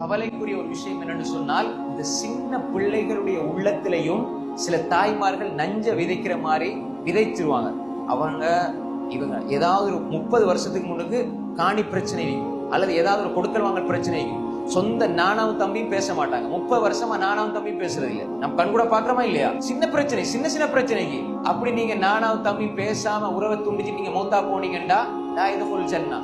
கவலைக்குரிய ஒரு விஷயம் என்னன்னு சொன்னால், இந்த சின்ன பிள்ளைகளுடைய உள்ளத்திலையும் சில தாய்மார்கள் நஞ்ச விதைக்கிற மாதிரி விதைச்சிருவாங்க. இவங்க ஏதாவது ஒரு 30 வருஷத்துக்கு முன்னுக்கு காணி பிரச்சனை அல்லது ஏதாவது ஒரு கொடுக்கல் வாங்கல் பிரச்சனை, சொந்த நானாவும் தம்பியும் பேச மாட்டாங்க. 30 வருஷமா நானாவும் தம்பியும் பேசுறது இல்ல. நம்ம கண் கூட பாக்குறோமா இல்லையா? சின்ன பிரச்சனை, சின்ன பிரச்சனைக்கு அப்படி நீங்க நானாவும் தம்பியும் பேசாம உறவை துண்டிச்சு நீங்க மௌத்தா போனீங்கடா,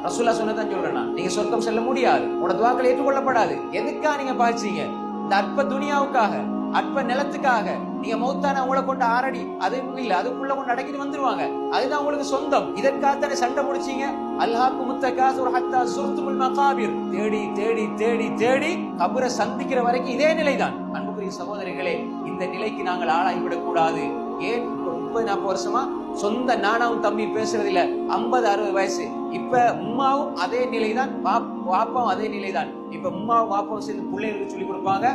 ரசூலுல்லாஹ் சொன்னதான் சொல்றேன், நீங்க சொர்க்கம் செல்ல முடியாது, உங்களோட துஆக்கள் ஏற்றுக்கொள்ளப்படாது. எதுக்கா நீங்க பாய்ச்சீங்க? இந்த அற்ப துனியாவுக்காக, அற்ப நிலத்துக்காக. நீங்க மௌத்தான உங்களை கொண்டு ஆரடி அது இல்ல, அதுக்குள்ள கொண்டு அடக்கிட்டு வந்துருவாங்க. அதுதான் உங்களுக்கு சொந்தம். இதற்காகத்தானே சண்டை முடிச்சீங்க. அல்ஹாக்கும் முத்தகாசுர் ஹத்தா சுர்துமுல் மகாபிர். தேடி தேடி தேடி தேடி கபரை சந்திக்கிற வரைக்கும் இதே நிலைதான். அன்புக்குரிய சகோதரிகளே, இந்த நிலைக்கு நாங்கள் ஆளாகிவிடக் கூடாது. ஏன் 30-40 வருஷமா சொந்த நானாவும் தம்பி பேசுறது இல்ல, 50-60 வயசு. இப்ப உம்மாவும் அதே நிலைதான், வாப்பாவும் அதே நிலைதான். இப்ப உம்மாவும் வாப்பாவும் சேர்ந்து பிள்ளைகளுக்கு சொல்லி கொடுப்பாங்க,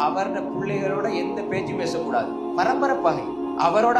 அவரோட பிள்ளைகளோட எந்த பேச்சும் பேசக்கூடாது, பரம்பரை பகை. அவரோட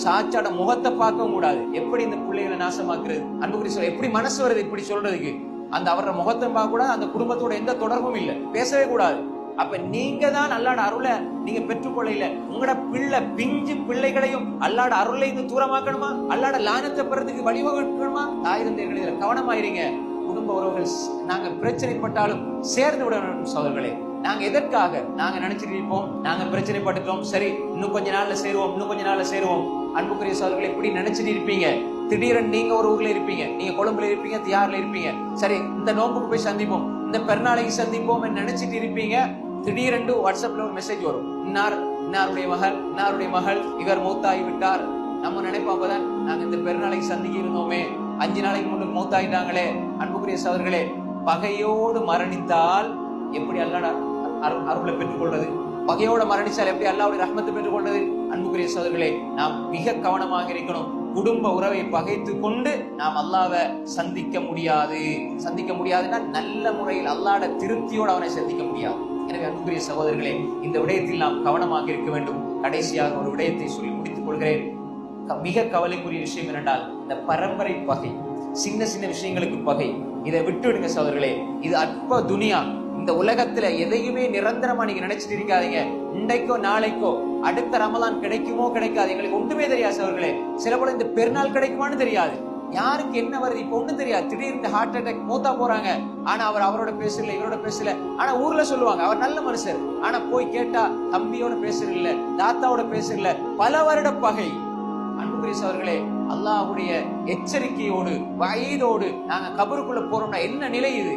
சாச்சாட முகத்தை பார்க்கவும் கூடாது. எப்படி இந்த பிள்ளைகளை நாசமாக்குறது? அன்புக்குரிய சொல்ல எப்படி மனசு வருது இப்படி சொல்றதுக்கு? அந்த அவரோட முகத்தை பார்க்க கூடாது, அந்த குடும்பத்தோட எந்த தொடர்பும் இல்லை, பேசவே கூடாது. அப்ப நீங்க தான் அல்லாட அருளை நீங்க பெற்றுக்கொள்ள, உங்களோட பிஞ்சு பிள்ளைகளையும் அல்லாட அருளை இருந்து தூரமாக்கணுமா? அல்லாட லானத்தை பெறதுக்கு வழிவகுக்கணுமா? தாய் தந்தைகள் இதுல கவனமாயிருங்க. குடும்ப உறவுகள் நாங்க பிரச்சனைப்பட்டாலும் சேர்ந்து விட வேண்டும் சகோதரர்களே. நாங்க எதற்காக நாங்க நினைச்சிட்டு இருப்போம், நாங்க பிரச்சனைப்பட்டுட்டோம், சரி இன்னும் கொஞ்ச நாள்ல சேருவோம், இன்னும் கொஞ்ச நாள்ல சேருவோம். அன்புக்குரிய சகோதரர்களை இப்படி நினைச்சிட்டு இருப்பீங்க. திடீரென்னு நீங்க ஒரு ஊர்ல இருப்பீங்க, நீங்க கொழும்புல இருப்பீங்க, தியார்ல இருப்பீங்க. சரி இந்த நோம்புக்கு போய் சந்திப்போம், இந்த பெருநாளைக்கு சந்திப்போம் நினைச்சிட்டு இருப்பீங்க. திடீரென்று வாட்ஸ்அப்ல ஒரு மெசேஜ் வரும், இன்னாருடைய மகள் இவர் மௌத்தாகி விட்டார். நம்ம நினைப்பாப்பதான் நாங்க இந்த பெருநாளைக்கு சந்திக்க இருந்தோமே, 5 நாளைக்கு முன்னுக்கு மௌத்தாகிட்டாங்களே. அன்புக்குரிய சகோதரர்களே, பகையோடு மரணித்தால் எப்படி அல்லாஹ் அருளை பெற்றுக்கொள்றது? பகையோட மரணிச்சால் எப்படி அல்லாஹ்வுடைய ரஹ்மத்தை பெற்றுக்கொள்றது? அன்புக்குரிய சகோதரர்களே, நாம் மிக கவனமாக இருக்கணும். குடும்ப உறவை பகைத்து கொண்டு நாம் அல்லாஹ்வை சந்திக்க முடியாதுன்னா நல்ல முறையில் அல்லாஹ்வோட திருப்தியோடு அவனை சந்திக்க முடியாது. எனவே அன்புக்குரிய சகோதரர்களே, இந்த விடயத்தில் நாம் கவனமாக இருக்க வேண்டும். கடைசியாக ஒரு விடயத்தை சொல்லி முடித்துக் கொள்கிறேன். மிக கவலைக்குரிய விஷயம் என்னென்றால், இந்த பரம்பரை பகை, சின்ன விஷயங்களுக்கு பகை, இதை விட்டுவிடுங்க சகோதரர்களே. இது அற்ப துனியா. இந்த உலகத்துல எதையுமே நிரந்தரமா நீங்க நினைச்சிட்டு இருக்காதீங்க. இன்றைக்கோ நாளைக்கோ அடுத்த ரமலான் கிடைக்குமோ கிடைக்காது, எங்களுக்கு ஒன்றுமே தெரியாது சகோதரர்களே. சில போல இந்த பெருநாள் கிடைக்குமான்னு தெரியாது, யாருக்கு என்ன வருது இப்ப ஒண்ணும் தெரியாது. திடீர்னு ஹார்ட் அட்டாக் மூத்தா போறாங்க. ஆனா அவரோட பேசல, இவரோட பேசல. ஆனா ஊர்ல சொல்லுவாங்க அவர் நல்ல மனுஷர். ஆனா போய் கேட்டா தம்பியோட பேசுறதில்ல, தாத்தாவோட பேசுறதில்ல. பல வருட பகை. அன்புக்குரிய சகோதரர்களே, அல்லாஹ்வுடைய எச்சரிக்கையோடு வயதோடு நாங்க கபருக்குள்ள போறோம்னா என்ன நிலை இது?